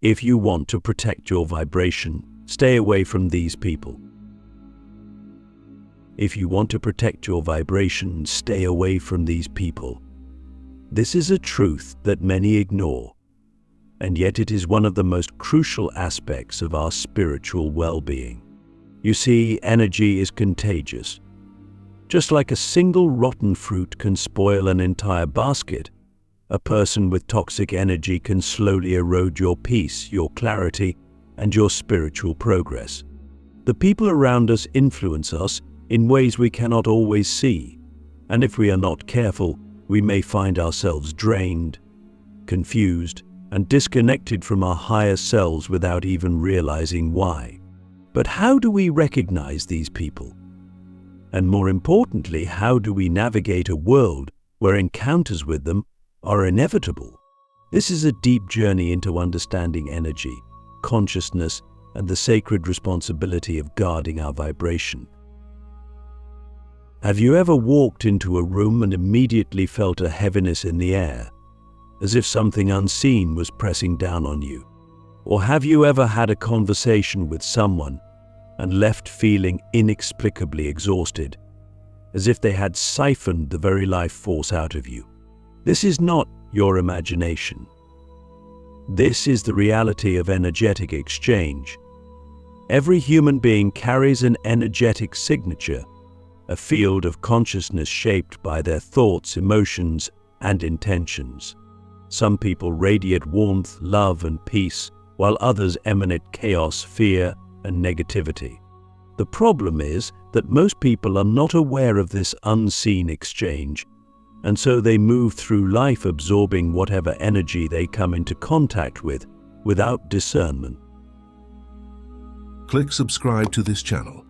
If you want to protect your vibration, stay away from these people. If you want to protect your vibration, stay away from these people. This is a truth that many ignore, and yet it is one of the most crucial aspects of our spiritual well-being. You see, energy is contagious. Just like a single rotten fruit can spoil an entire basket, a person with toxic energy can slowly erode your peace, your clarity, and your spiritual progress. The people around us influence us in ways we cannot always see, and if we are not careful, we may find ourselves drained, confused, and disconnected from our higher selves without even realizing why. But how do we recognize these people? And more importantly, how do we navigate a world where encounters with them are inevitable? This is a deep journey into understanding energy, consciousness, and the sacred responsibility of guarding our vibration. Have you ever walked into a room and immediately felt a heaviness in the air, as if something unseen was pressing down on you? Or have you ever had a conversation with someone and left feeling inexplicably exhausted, as if they had siphoned the very life force out of you? This is not your imagination. This is the reality of energetic exchange. Every human being carries an energetic signature, a field of consciousness shaped by their thoughts, emotions, and intentions. Some people radiate warmth, love, and peace, while others emanate chaos, fear, and negativity. The problem is that most people are not aware of this unseen exchange, and so they move through life absorbing whatever energy they come into contact with, without discernment. Click subscribe to this channel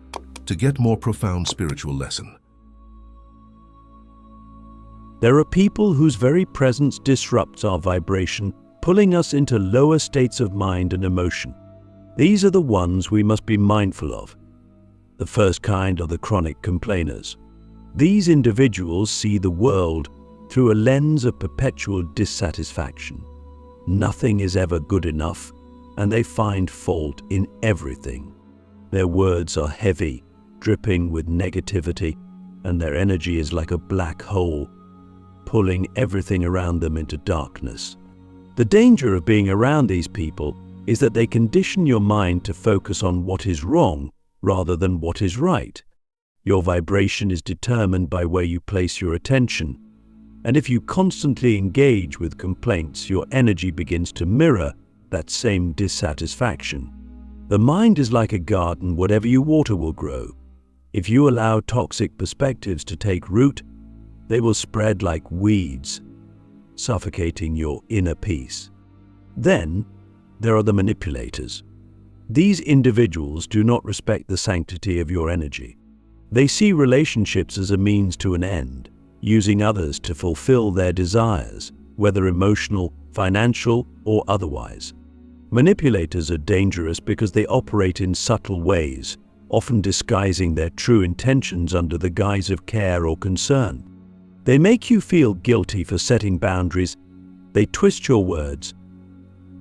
to get more profound spiritual lesson. There are people whose very presence disrupts our vibration, pulling us into lower states of mind and emotion. These are the ones we must be mindful of. The first kind are the chronic complainers. These individuals see the world through a lens of perpetual dissatisfaction. Nothing is ever good enough, and they find fault in everything. Their words are heavy, dripping with negativity, and their energy is like a black hole, pulling everything around them into darkness. The danger of being around these people is that they condition your mind to focus on what is wrong rather than what is right. Your vibration is determined by where you place your attention, and if you constantly engage with complaints, your energy begins to mirror that same dissatisfaction. The mind is like a garden. Whatever you water will grow. If you allow toxic perspectives to take root, they will spread like weeds, suffocating your inner peace. Then there are the manipulators. These individuals do not respect the sanctity of your energy. They see relationships as a means to an end, using others to fulfill their desires, whether emotional, financial, or otherwise. Manipulators are dangerous because they operate in subtle ways, often disguising their true intentions under the guise of care or concern. They make you feel guilty for setting boundaries, they twist your words,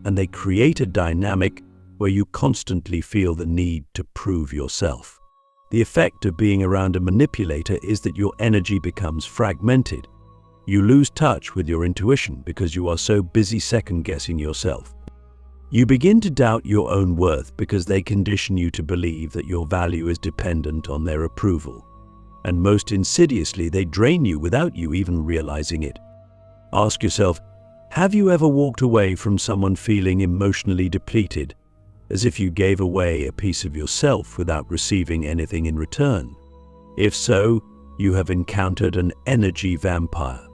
and they create a dynamic where you constantly feel the need to prove yourself. The effect of being around a manipulator is that your energy becomes fragmented. You lose touch with your intuition because you are so busy second-guessing yourself. You begin to doubt your own worth because they condition you to believe that your value is dependent on their approval. And most insidiously, they drain you without you even realizing it. Ask yourself, have you ever walked away from someone feeling emotionally depleted, as if you gave away a piece of yourself without receiving anything in return? If so, you have encountered an energy vampire.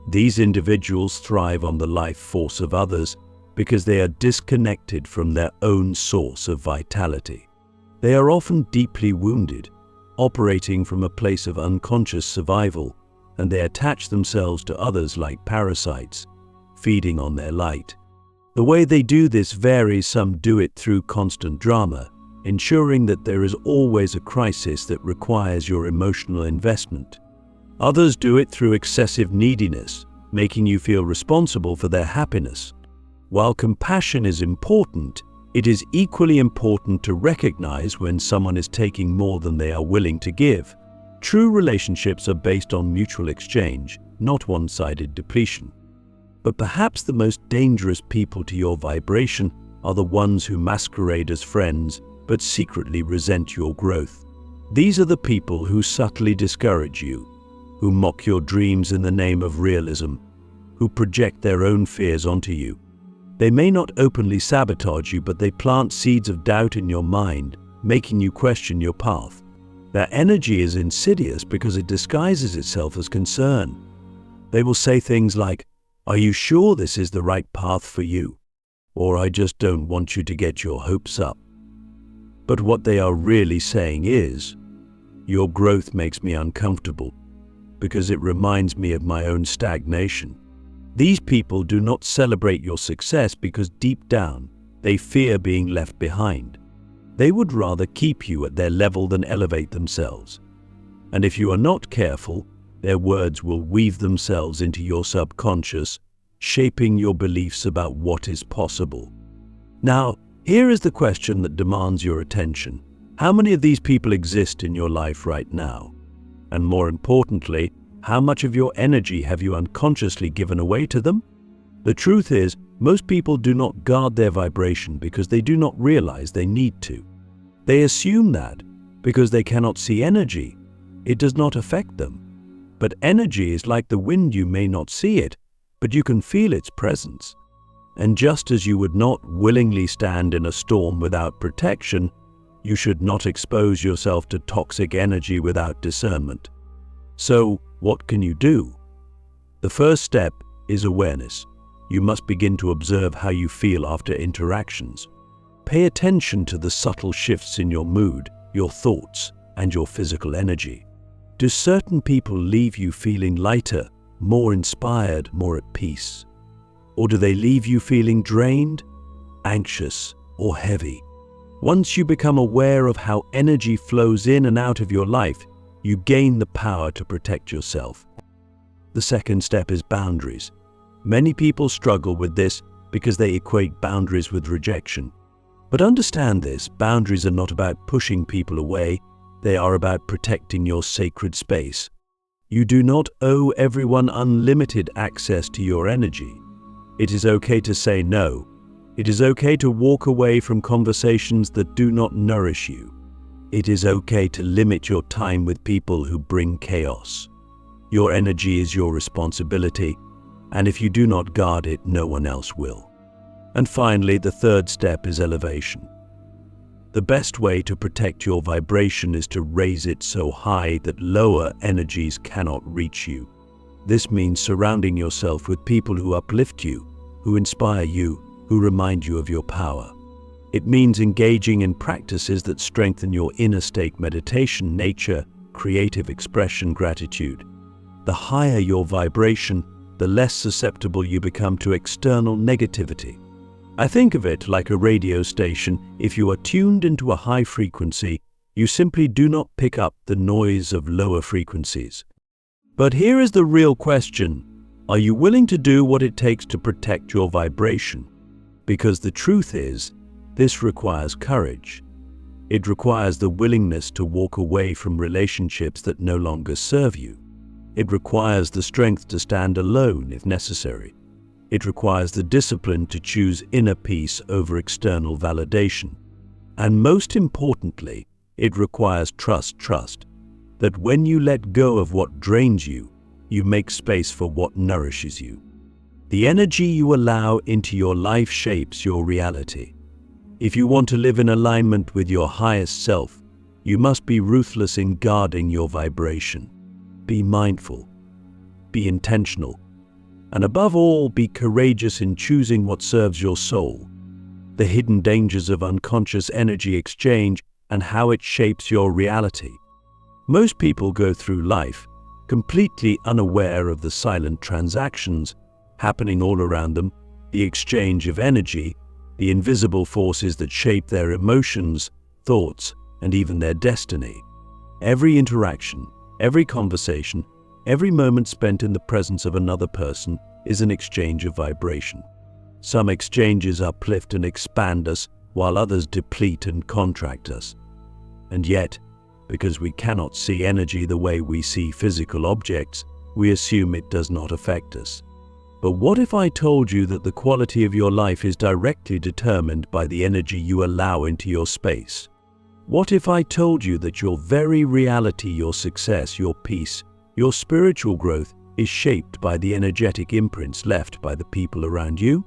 These individuals thrive on the life force of others because they are disconnected from their own source of vitality. They are often deeply wounded, operating from a place of unconscious survival, and they attach themselves to others like parasites, feeding on their light. The way they do this varies. Some do it through constant drama, ensuring that there is always a crisis that requires your emotional investment. Others do it through excessive neediness, making you feel responsible for their happiness. While compassion is important, it is equally important to recognize when someone is taking more than they are willing to give. True relationships are based on mutual exchange, not one-sided depletion. But perhaps the most dangerous people to your vibration are the ones who masquerade as friends but secretly resent your growth. These are the people who subtly discourage you, who mock your dreams in the name of realism, who project their own fears onto you. They may not openly sabotage you, but they plant seeds of doubt in your mind, making you question your path. Their energy is insidious because it disguises itself as concern. They will say things like, "Are you sure this is the right path for you?" Or "I just don't want you to get your hopes up." But what they are really saying is, "Your growth makes me uncomfortable because it reminds me of my own stagnation." These people do not celebrate your success because deep down they fear being left behind. They would rather keep you at their level than elevate themselves. And if you are not careful, their words will weave themselves into your subconscious, shaping your beliefs about what is possible. Now, here is the question that demands your attention. How many of these people exist in your life right now? And more importantly, how much of your energy have you unconsciously given away to them? The truth is, most people do not guard their vibration because they do not realize they need to. They assume that, because they cannot see energy, it does not affect them. But energy is like the wind. You may not see it, but you can feel its presence. And just as you would not willingly stand in a storm without protection, you should not expose yourself to toxic energy without discernment. So, what can you do? The first step is awareness. You must begin to observe how you feel after interactions. Pay attention to the subtle shifts in your mood, your thoughts, and your physical energy. Do certain people leave you feeling lighter, more inspired, more at peace? Or do they leave you feeling drained, anxious, or heavy? Once you become aware of how energy flows in and out of your life, you gain the power to protect yourself. The second step is boundaries. Many people struggle with this because they equate boundaries with rejection. But understand this, boundaries are not about pushing people away, they are about protecting your sacred space. You do not owe everyone unlimited access to your energy. It is okay to say no. It is okay to walk away from conversations that do not nourish you. It is okay to limit your time with people who bring chaos. Your energy is your responsibility, and if you do not guard it, no one else will. And finally, the third step is elevation. The best way to protect your vibration is to raise it so high that lower energies cannot reach you. This means surrounding yourself with people who uplift you, who inspire you, who remind you of your power. It means engaging in practices that strengthen your inner state: meditation, nature, creative expression, gratitude. The higher your vibration, the less susceptible you become to external negativity. I think of it like a radio station. If you are tuned into a high frequency, you simply do not pick up the noise of lower frequencies. But here is the real question: are you willing to do what it takes to protect your vibration? Because the truth is, this requires courage. It requires the willingness to walk away from relationships that no longer serve you. It requires the strength to stand alone if necessary. It requires the discipline to choose inner peace over external validation. And most importantly, it requires trust that when you let go of what drains you, you make space for what nourishes you. The energy you allow into your life shapes your reality. If you want to live in alignment with your highest self, you must be ruthless in guarding your vibration. Be mindful, be intentional, and above all, be courageous in choosing what serves your soul. The hidden dangers of unconscious energy exchange and how it shapes your reality. Most people go through life completely unaware of the silent transactions happening all around them, the exchange of energy, the invisible forces that shape their emotions, thoughts, and even their destiny. Every interaction, every conversation, every moment spent in the presence of another person is an exchange of vibration. Some exchanges uplift and expand us, while others deplete and contract us. And yet, because we cannot see energy the way we see physical objects, we assume it does not affect us. But what if I told you that the quality of your life is directly determined by the energy you allow into your space? What if I told you that your very reality, your success, your peace, your spiritual growth is shaped by the energetic imprints left by the people around you?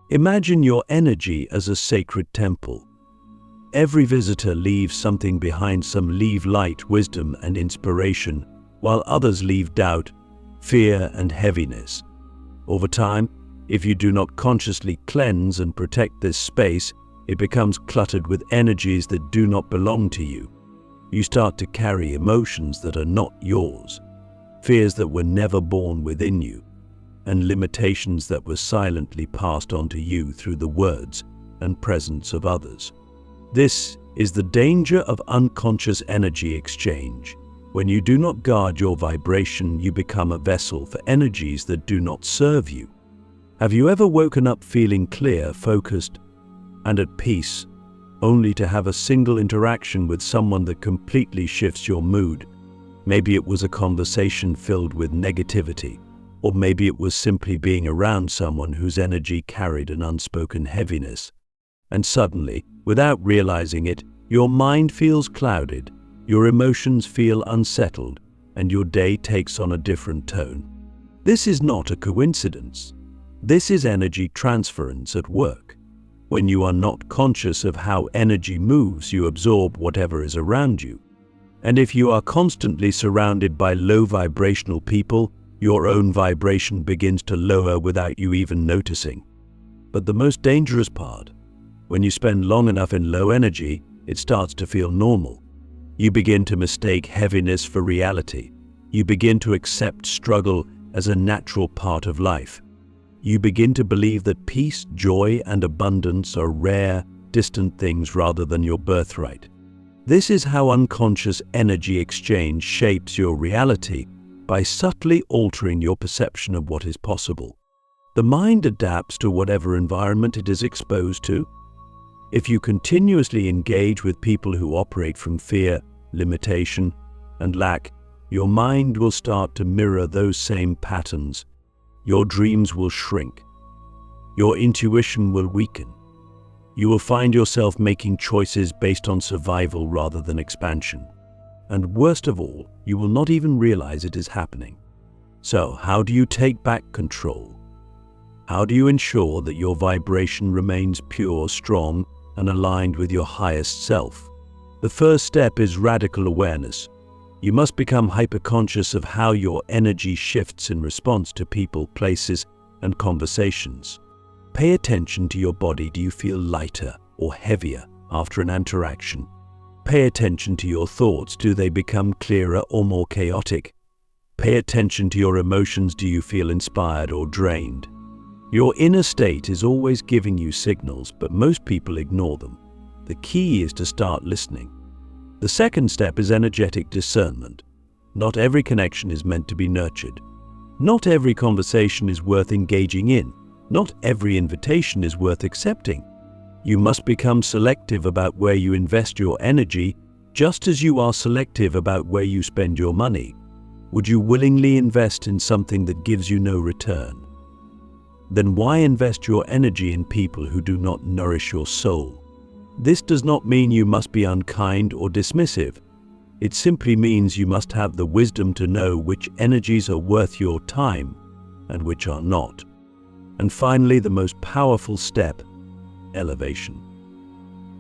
Imagine your energy as a sacred temple. Every visitor leaves something behind. Some leave light, wisdom, and inspiration, while others leave doubt, fear, and heaviness. Over time, if you do not consciously cleanse and protect this space, it becomes cluttered with energies that do not belong to you. You start to carry emotions that are not yours, fears that were never born within you, and limitations that were silently passed on to you through the words and presence of others. This is the danger of unconscious energy exchange. When you do not guard your vibration, you become a vessel for energies that do not serve you. Have you ever woken up feeling clear, focused, and at peace, only to have a single interaction with someone that completely shifts your mood? Maybe it was a conversation filled with negativity, or maybe it was simply being around someone whose energy carried an unspoken heaviness. And suddenly, without realizing it, your mind feels clouded, your emotions feel unsettled, and your day takes on a different tone. This is not a coincidence. This is energy transference at work. When you are not conscious of how energy moves, you absorb whatever is around you. And if you are constantly surrounded by low vibrational people, your own vibration begins to lower without you even noticing. But the most dangerous part, when you spend long enough in low energy, it starts to feel normal. You begin to mistake heaviness for reality. You begin to accept struggle as a natural part of life. You begin to believe that peace, joy, and abundance are rare, distant things rather than your birthright. This is how unconscious energy exchange shapes your reality by subtly altering your perception of what is possible. The mind adapts to whatever environment it is exposed to. If you continuously engage with people who operate from fear, limitation, and lack, your mind will start to mirror those same patterns. Your dreams will shrink. Your intuition will weaken. You will find yourself making choices based on survival rather than expansion. And worst of all, you will not even realize it is happening. So, how do you take back control? How do you ensure that your vibration remains pure, strong, and aligned with your highest self? The first step is radical awareness. You must become hyperconscious of how your energy shifts in response to people, places, and conversations. Pay attention to your body. Do you feel lighter or heavier after an interaction? Pay attention to your thoughts. Do they become clearer or more chaotic? Pay attention to your emotions. Do you feel inspired or drained? Your inner state is always giving you signals, but most people ignore them. The key is to start listening. The second step is energetic discernment. Not every connection is meant to be nurtured. Not every conversation is worth engaging in. Not every invitation is worth accepting. You must become selective about where you invest your energy, just as you are selective about where you spend your money. Would you willingly invest in something that gives you no return? Then why invest your energy in people who do not nourish your soul? This does not mean you must be unkind or dismissive. It simply means you must have the wisdom to know which energies are worth your time and which are not. And finally, the most powerful step, elevation.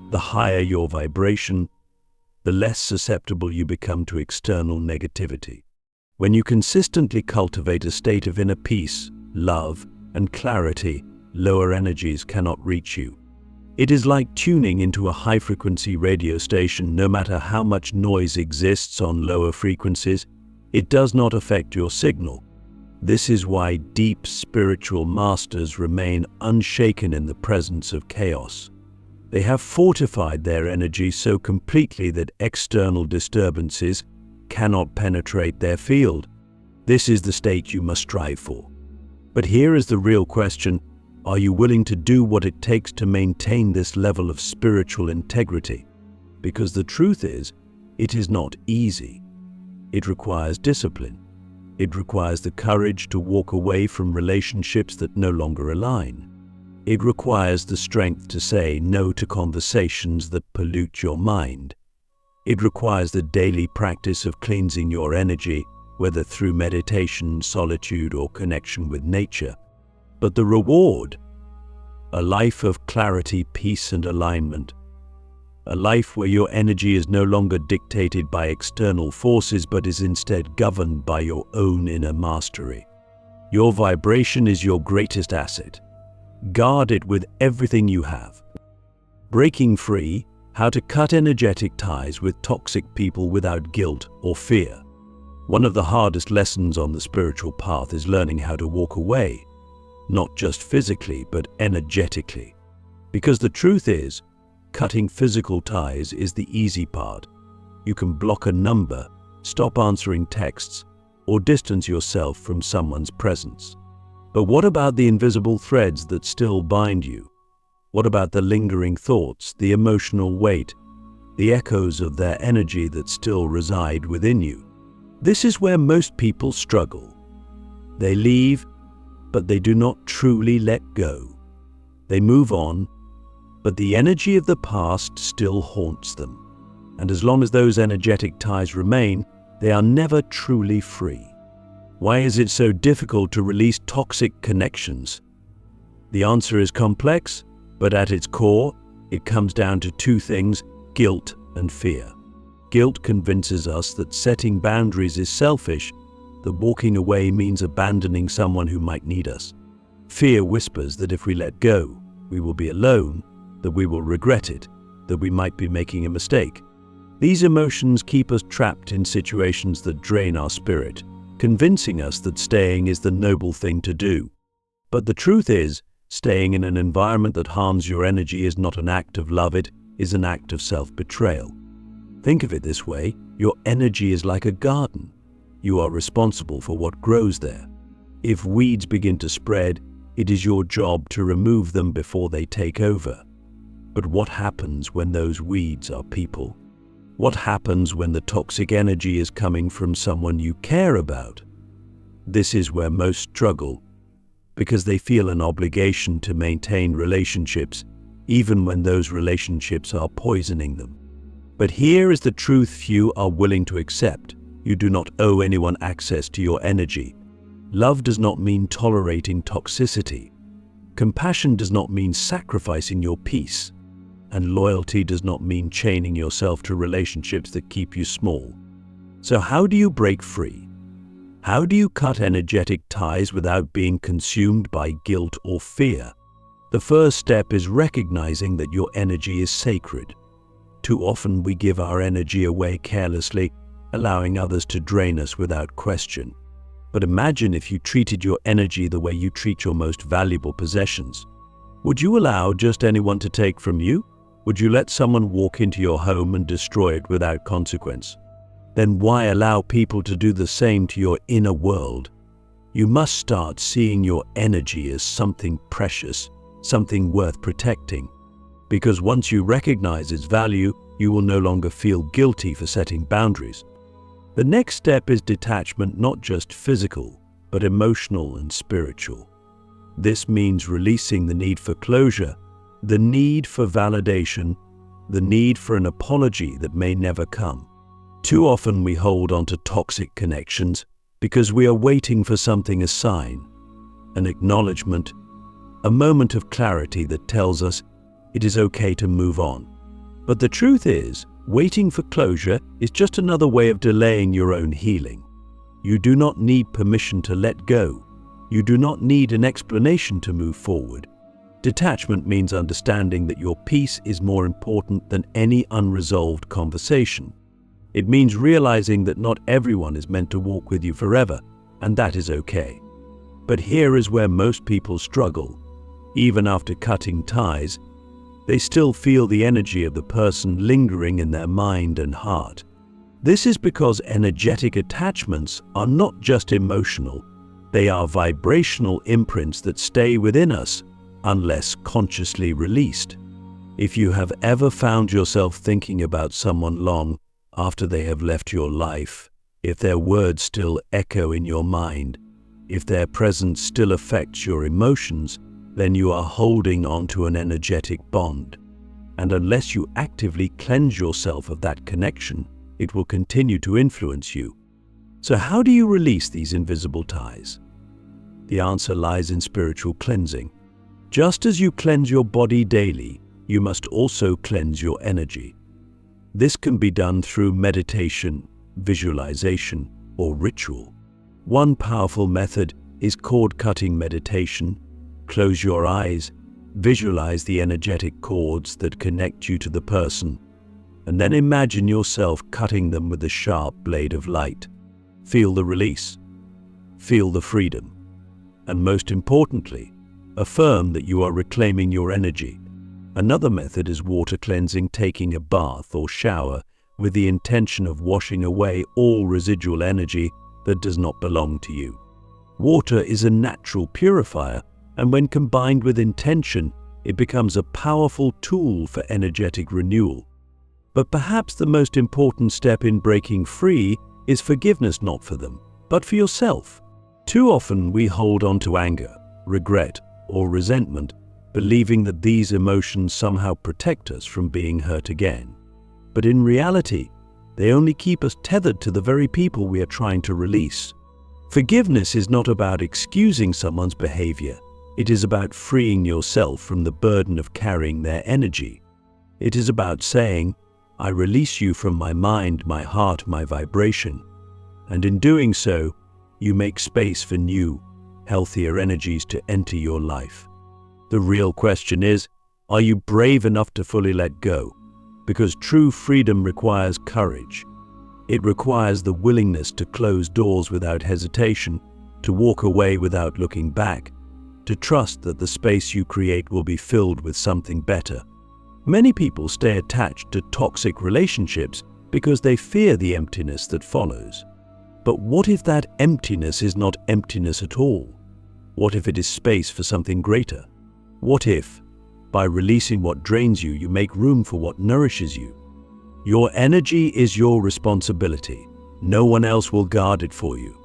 The higher your vibration, the less susceptible you become to external negativity. When you consistently cultivate a state of inner peace, love, and clarity, lower energies cannot reach you. It is like tuning into a high-frequency radio station. No matter how much noise exists on lower frequencies, it does not affect your signal. This is why deep spiritual masters remain unshaken in the presence of chaos. They have fortified their energy so completely that external disturbances cannot penetrate their field. This is the state you must strive for. But here is the real question: Are you willing to do what it takes to maintain this level of spiritual integrity? Because the truth is, it is not easy. It requires discipline. It requires the courage to walk away from relationships that no longer align. It requires the strength to say no to conversations that pollute your mind. It requires the daily practice of cleansing your energy, whether through meditation, solitude, or connection with nature. But the reward, a life of clarity, peace, and alignment. A life where your energy is no longer dictated by external forces but is instead governed by your own inner mastery. Your vibration is your greatest asset. Guard it with everything you have. Breaking free, how to cut energetic ties with toxic people without guilt or fear. One of the hardest lessons on the spiritual path is learning how to walk away, not just physically but energetically. Because the truth is, cutting physical ties is the easy part. You can block a number, stop answering texts, or distance yourself from someone's presence. But what about the invisible threads that still bind you? What about the lingering thoughts, the emotional weight, the echoes of their energy that still reside within you? This is where most people struggle. They leave, but they do not truly let go. They move on, but the energy of the past still haunts them. And as long as those energetic ties remain, they are never truly free. Why is it so difficult to release toxic connections? The answer is complex, but at its core, it comes down to two things: guilt and fear. Guilt convinces us that setting boundaries is selfish, that walking away means abandoning someone who might need us. Fear whispers that if we let go, we will be alone, that we will regret it, that we might be making a mistake. These emotions keep us trapped in situations that drain our spirit, convincing us that staying is the noble thing to do. But the truth is, staying in an environment that harms your energy is not an act of love, it is an act of self-betrayal. Think of it this way: your energy is like a garden. You are responsible for what grows there. If weeds begin to spread, it is your job to remove them before they take over. But what happens when those weeds are people? What happens when the toxic energy is coming from someone you care about? This is where most struggle, because they feel an obligation to maintain relationships, even when those relationships are poisoning them. But here is the truth few are willing to accept: you do not owe anyone access to your energy. Love does not mean tolerating toxicity. Compassion does not mean sacrificing your peace. And loyalty does not mean chaining yourself to relationships that keep you small. So how do you break free? How do you cut energetic ties without being consumed by guilt or fear? The first step is recognizing that your energy is sacred. Too often we give our energy away carelessly, allowing others to drain us without question. But imagine if you treated your energy the way you treat your most valuable possessions. Would you allow just anyone to take from you? Would you let someone walk into your home and destroy it without consequence? Then why allow people to do the same to your inner world? You must start seeing your energy as something precious, something worth protecting. Because once you recognize its value, you will no longer feel guilty for setting boundaries. The next step is detachment, not just physical, but emotional and spiritual. This means releasing the need for closure, the need for validation, the need for an apology that may never come. Too often we hold on to toxic connections because we are waiting for something, a sign, an acknowledgement, a moment of clarity that tells us it is okay to move on. But the truth is, waiting for closure is just another way of delaying your own healing. You do not need permission to let go. You do not need an explanation to move forward. Detachment means understanding that your peace is more important than any unresolved conversation. It means realizing that not everyone is meant to walk with you forever, and that is okay. But here is where most people struggle. Even after cutting ties, they still feel the energy of the person lingering in their mind and heart. This is because energetic attachments are not just emotional, they are vibrational imprints that stay within us, unless consciously released. If you have ever found yourself thinking about someone long after they have left your life, if their words still echo in your mind, if their presence still affects your emotions, then you are holding on to an energetic bond. And unless you actively cleanse yourself of that connection, it will continue to influence you. So how do you release these invisible ties? The answer lies in spiritual cleansing. Just as you cleanse your body daily, you must also cleanse your energy. This can be done through meditation, visualization, or ritual. One powerful method is cord-cutting meditation. Close your eyes, visualize the energetic cords that connect you to the person, and then imagine yourself cutting them with a sharp blade of light. Feel the release, feel the freedom, and most importantly, affirm that you are reclaiming your energy. Another method is water cleansing, taking a bath or shower with the intention of washing away all residual energy that does not belong to you. Water is a natural purifier, and when combined with intention, it becomes a powerful tool for energetic renewal. But perhaps the most important step in breaking free is forgiveness, not for them, but for yourself. Too often we hold on to anger, regret, or resentment, believing that these emotions somehow protect us from being hurt again. But in reality, they only keep us tethered to the very people we are trying to release. Forgiveness is not about excusing someone's behavior. It is about freeing yourself from the burden of carrying their energy. It is about saying, I release you from my mind, my heart, my vibration. And in doing so, you make space for new, healthier energies to enter your life. The real question is, are you brave enough to fully let go? Because true freedom requires courage. It requires the willingness to close doors without hesitation, to walk away without looking back, to trust that the space you create will be filled with something better. Many people stay attached to toxic relationships because they fear the emptiness that follows. But what if that emptiness is not emptiness at all? What if it is space for something greater? What if, by releasing what drains you, you make room for what nourishes you? Your energy is your responsibility. No one else will guard it for you.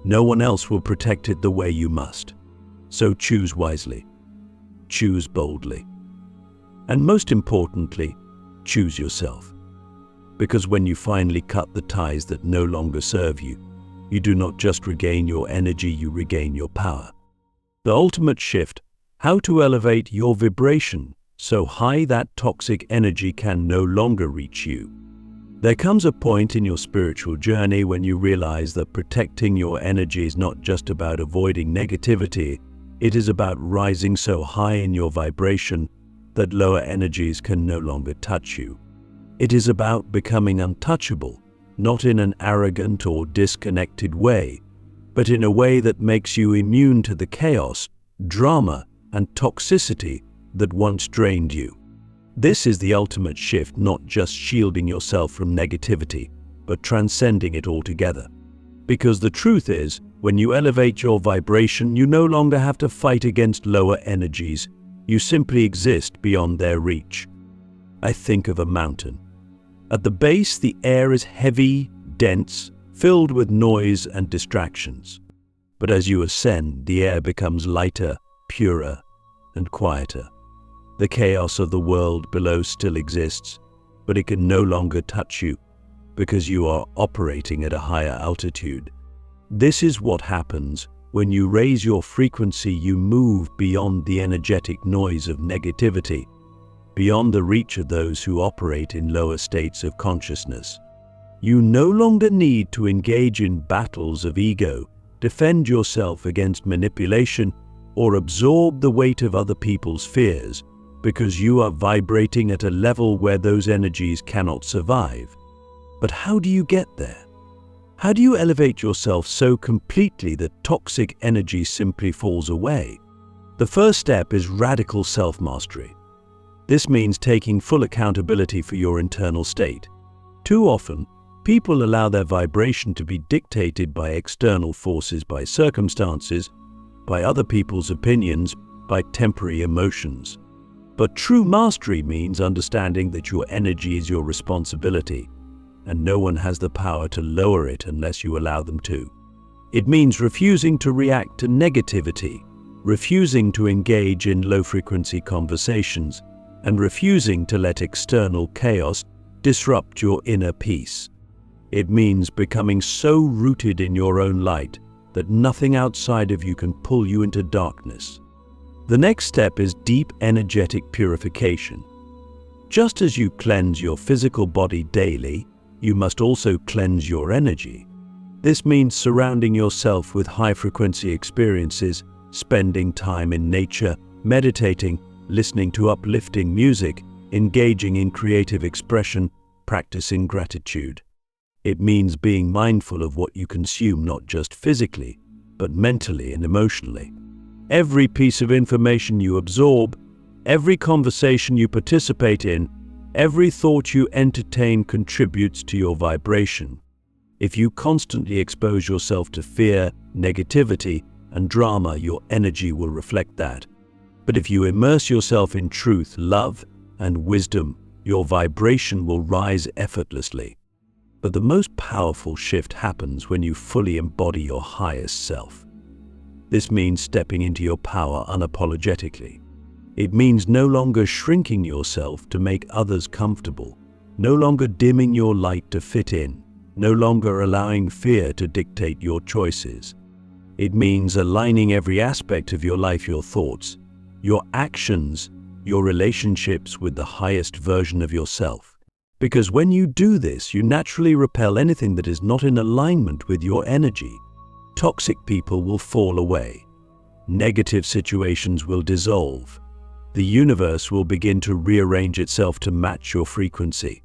No one else will protect it the way you must. So choose wisely. Choose boldly. And most importantly, choose yourself. Because when you finally cut the ties that no longer serve you, you do not just regain your energy, you regain your power. The ultimate shift: how to elevate your vibration so high that toxic energy can no longer reach you. There comes a point in your spiritual journey when you realize that protecting your energy is not just about avoiding negativity, it is about rising so high in your vibration that lower energies can no longer touch you. It is about becoming untouchable, not in an arrogant or disconnected way, but in a way that makes you immune to the chaos, drama, and toxicity that once drained you. This is the ultimate shift, not just shielding yourself from negativity, but transcending it altogether. Because the truth is, when you elevate your vibration, you no longer have to fight against lower energies. You simply exist beyond their reach. I think of a mountain. At the base, the air is heavy, dense, filled with noise and distractions. But as you ascend, the air becomes lighter, purer, and quieter. The chaos of the world below still exists, but it can no longer touch you because you are operating at a higher altitude. This is what happens when you raise your frequency. You move beyond the energetic noise of negativity, beyond the reach of those who operate in lower states of consciousness. You no longer need to engage in battles of ego, defend yourself against manipulation, or absorb the weight of other people's fears, because you are vibrating at a level where those energies cannot survive. But how do you get there? How do you elevate yourself so completely that toxic energy simply falls away? The first step is radical self-mastery. This means taking full accountability for your internal state. Too often, people allow their vibration to be dictated by external forces, by circumstances, by other people's opinions, by temporary emotions. But true mastery means understanding that your energy is your responsibility, and no one has the power to lower it unless you allow them to. It means refusing to react to negativity, refusing to engage in low-frequency conversations, and refusing to let external chaos disrupt your inner peace. It means becoming so rooted in your own light that nothing outside of you can pull you into darkness. The next step is deep energetic purification. Just as you cleanse your physical body daily, you must also cleanse your energy. This means surrounding yourself with high-frequency experiences, spending time in nature, meditating, listening to uplifting music, engaging in creative expression, practicing gratitude. It means being mindful of what you consume, not just physically, but mentally and emotionally. Every piece of information you absorb, every conversation you participate in, every thought you entertain contributes to your vibration. If you constantly expose yourself to fear, negativity, and drama, your energy will reflect that. But if you immerse yourself in truth, love, and wisdom, your vibration will rise effortlessly. But the most powerful shift happens when you fully embody your highest self. This means stepping into your power unapologetically. It means no longer shrinking yourself to make others comfortable, no longer dimming your light to fit in, no longer allowing fear to dictate your choices. It means aligning every aspect of your life, your thoughts, your actions, your relationships with the highest version of yourself. Because when you do this, you naturally repel anything that is not in alignment with your energy. Toxic people will fall away. Negative situations will dissolve. The universe will begin to rearrange itself to match your frequency.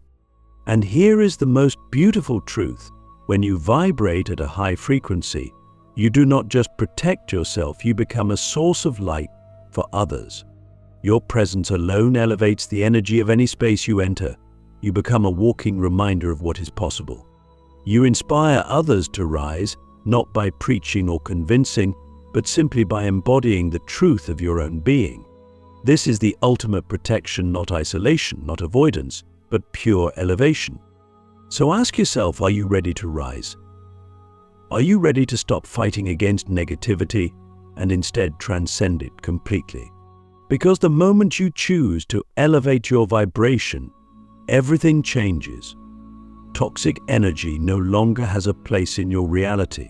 And here is the most beautiful truth. When you vibrate at a high frequency, you do not just protect yourself, you become a source of light for others. Your presence alone elevates the energy of any space you enter. You become a walking reminder of what is possible. You inspire others to rise, not by preaching or convincing, but simply by embodying the truth of your own being. This is the ultimate protection, not isolation, not avoidance, but pure elevation. So ask yourself, are you ready to rise? Are you ready to stop fighting against negativity and instead transcend it completely? Because the moment you choose to elevate your vibration, everything changes. Toxic energy no longer has a place in your reality.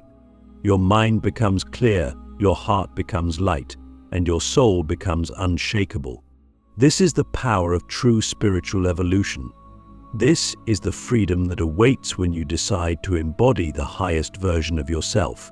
Your mind becomes clear, your heart becomes light, and your soul becomes unshakable. This is the power of true spiritual evolution. This is the freedom that awaits when you decide to embody the highest version of yourself.